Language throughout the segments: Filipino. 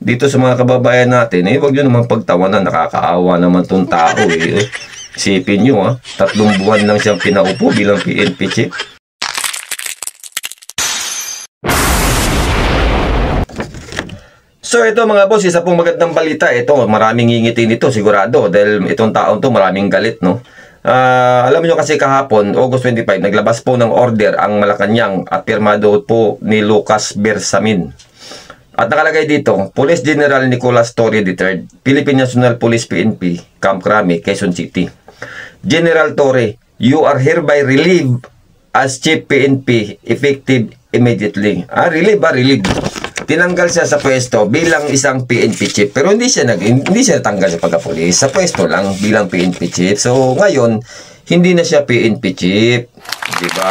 dito sa mga kababayan natin, wag nyo naman pagtawanan, nakakaawa naman tong tao Isipin nyo 3 buwan lang siyang pinaupo bilang PNP chief. So ito mga boss, isa pong magandang balita. Ito, maraming ngingitin nito sigurado dahil itong taon to maraming galit, no? Alam niyo kasi kahapon, August 25, naglabas po ng order ang Malacanang at pirmado po ni Lucas Bersamin. At nakalagay dito, Police General Nicolas Torre III, Philippine National Police PNP, Camp Crame, Quezon City. General Torre, you are hereby relieved as Chief PNP effective immediately. Relieve. Tinanggal siya sa pwesto bilang isang PNP chief, pero hindi siya natanggal sa pagka-pulis, sa pwesto lang bilang PNP chief. So ngayon hindi na siya PNP chief, di ba?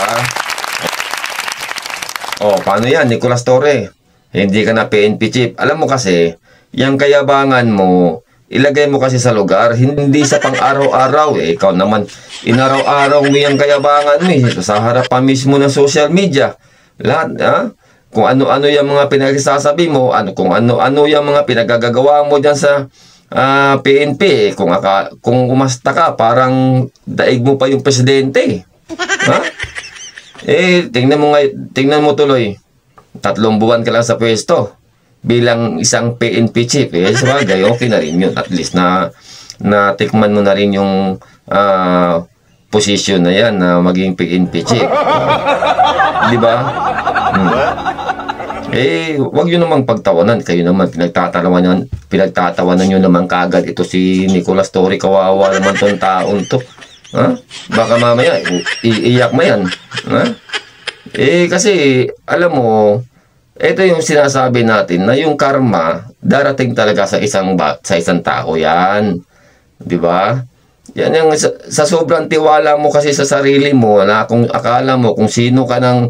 Paano yan, Nicolas Torre? Hindi ka na PNP chief. Alam mo kasi, yung kayabangan mo, ilagay mo kasi sa lugar, hindi sa pang-araw-araw Ikaw naman, inaraw-araw mo yung kayabangan mo sa harapan mismo ng social media. Lahat, kung ano-ano yung mga pinagsasabi mo, kung ano-ano yung mga pinagagagawa mo dyan sa PNP. Kung umasta ka, parang daig mo pa yung presidente. Tingnan mo tuloy. 3 buwan ka lang sa pwesto bilang isang PNP chief. Sabagay, okay na rin yun. At least natikman mo na rin yung position na yan na maging PNP chief. Di ba? Wag yun namang pagtawanan. Kayo naman, pinagtatawanan nyo naman kagad. Ito si Nicolas Torre, kawawa naman tong taon to. Baka mamaya, iiyak mo yan. Kasi, alam mo, ito yung sinasabi natin na yung karma, darating talaga sa isang tao yan. Di ba? Yan yung sa sobrang tiwala mo kasi sa sarili mo na kung akala mo kung sino ka ng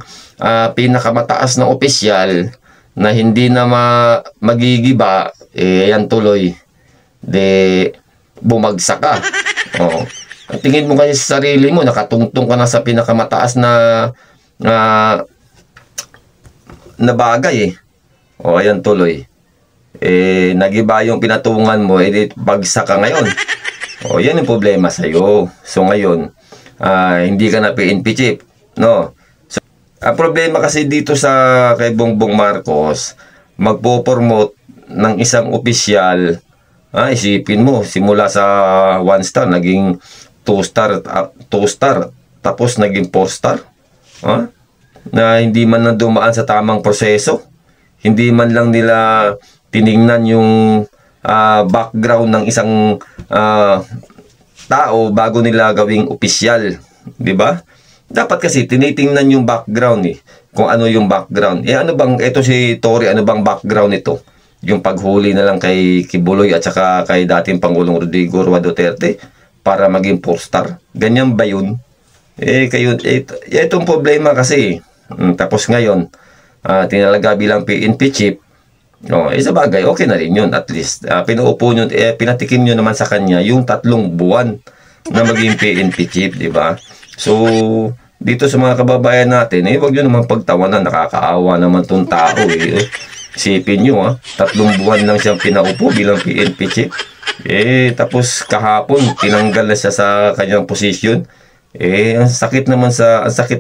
pinakamataas na opisyal na hindi na magigiba, yan tuloy bumagsak ka. Ang tingin mo kasi sa sarili mo, nakatungtong ka na sa pinakamataas na bagay yan tuloy. Nagiba yung pinatungan mo, bagsak ka ngayon. Yan yung problema sa'yo. So ngayon, hindi ka na PNP chief, no? So, ang problema kasi dito sa kay Bongbong Marcos, magpo-promote ng isang opisyal, isipin mo, simula sa 1 star, naging 2 star, tapos naging 4 star, na hindi man lang dumaan sa tamang proseso, hindi man lang nila tiningnan yung background ng isang tao bago nila gawing opisyal, di ba? Dapat kasi tinitingnan yung background kung ano yung background. Ito si Torre, ano bang background ito? Yung paghuli na lang kay Kibuloy at saka kay dating Pangulong Rodrigo Roa Duterte para maging 4 star. Ganyan ba yun? Itong problema kasi. Tapos ngayon, tinalaga bilang PNP chief. Sa bagay, okay na rin yun. At least, pinuupo nyo, pinatikim nyo naman sa kanya yung 3 buwan na maging PNP chief, di ba? So, dito sa mga kababayan natin, wag nyo naman pagtawanan, nakakaawa naman tong tao Isipin nyo, 3 buwan lang siyang pinaupo bilang PNP chief. Tapos kahapon, tinanggal na siya sa kanyang posisyon. Ang sakit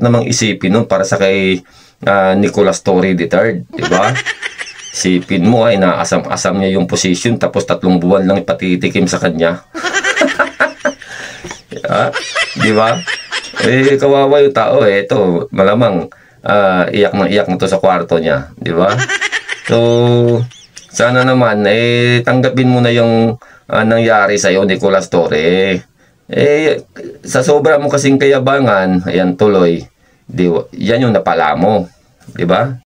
namang isipin nun para sa kay Nicolas Torre III, di ba? Sipin mo naasam-asam niya yung position tapos 3 buwan lang ipatitikim sa kanya. Di ba? Kawawa yung tao ito, malamang iyak na to sa kwarto niya, di ba? So, sana naman tanggapin mo na yung nangyari sa iyo, Nicolas Torre. Sa sobra mo kasing kayabangan, ayan tuloy. Yan yung napala mo, di ba?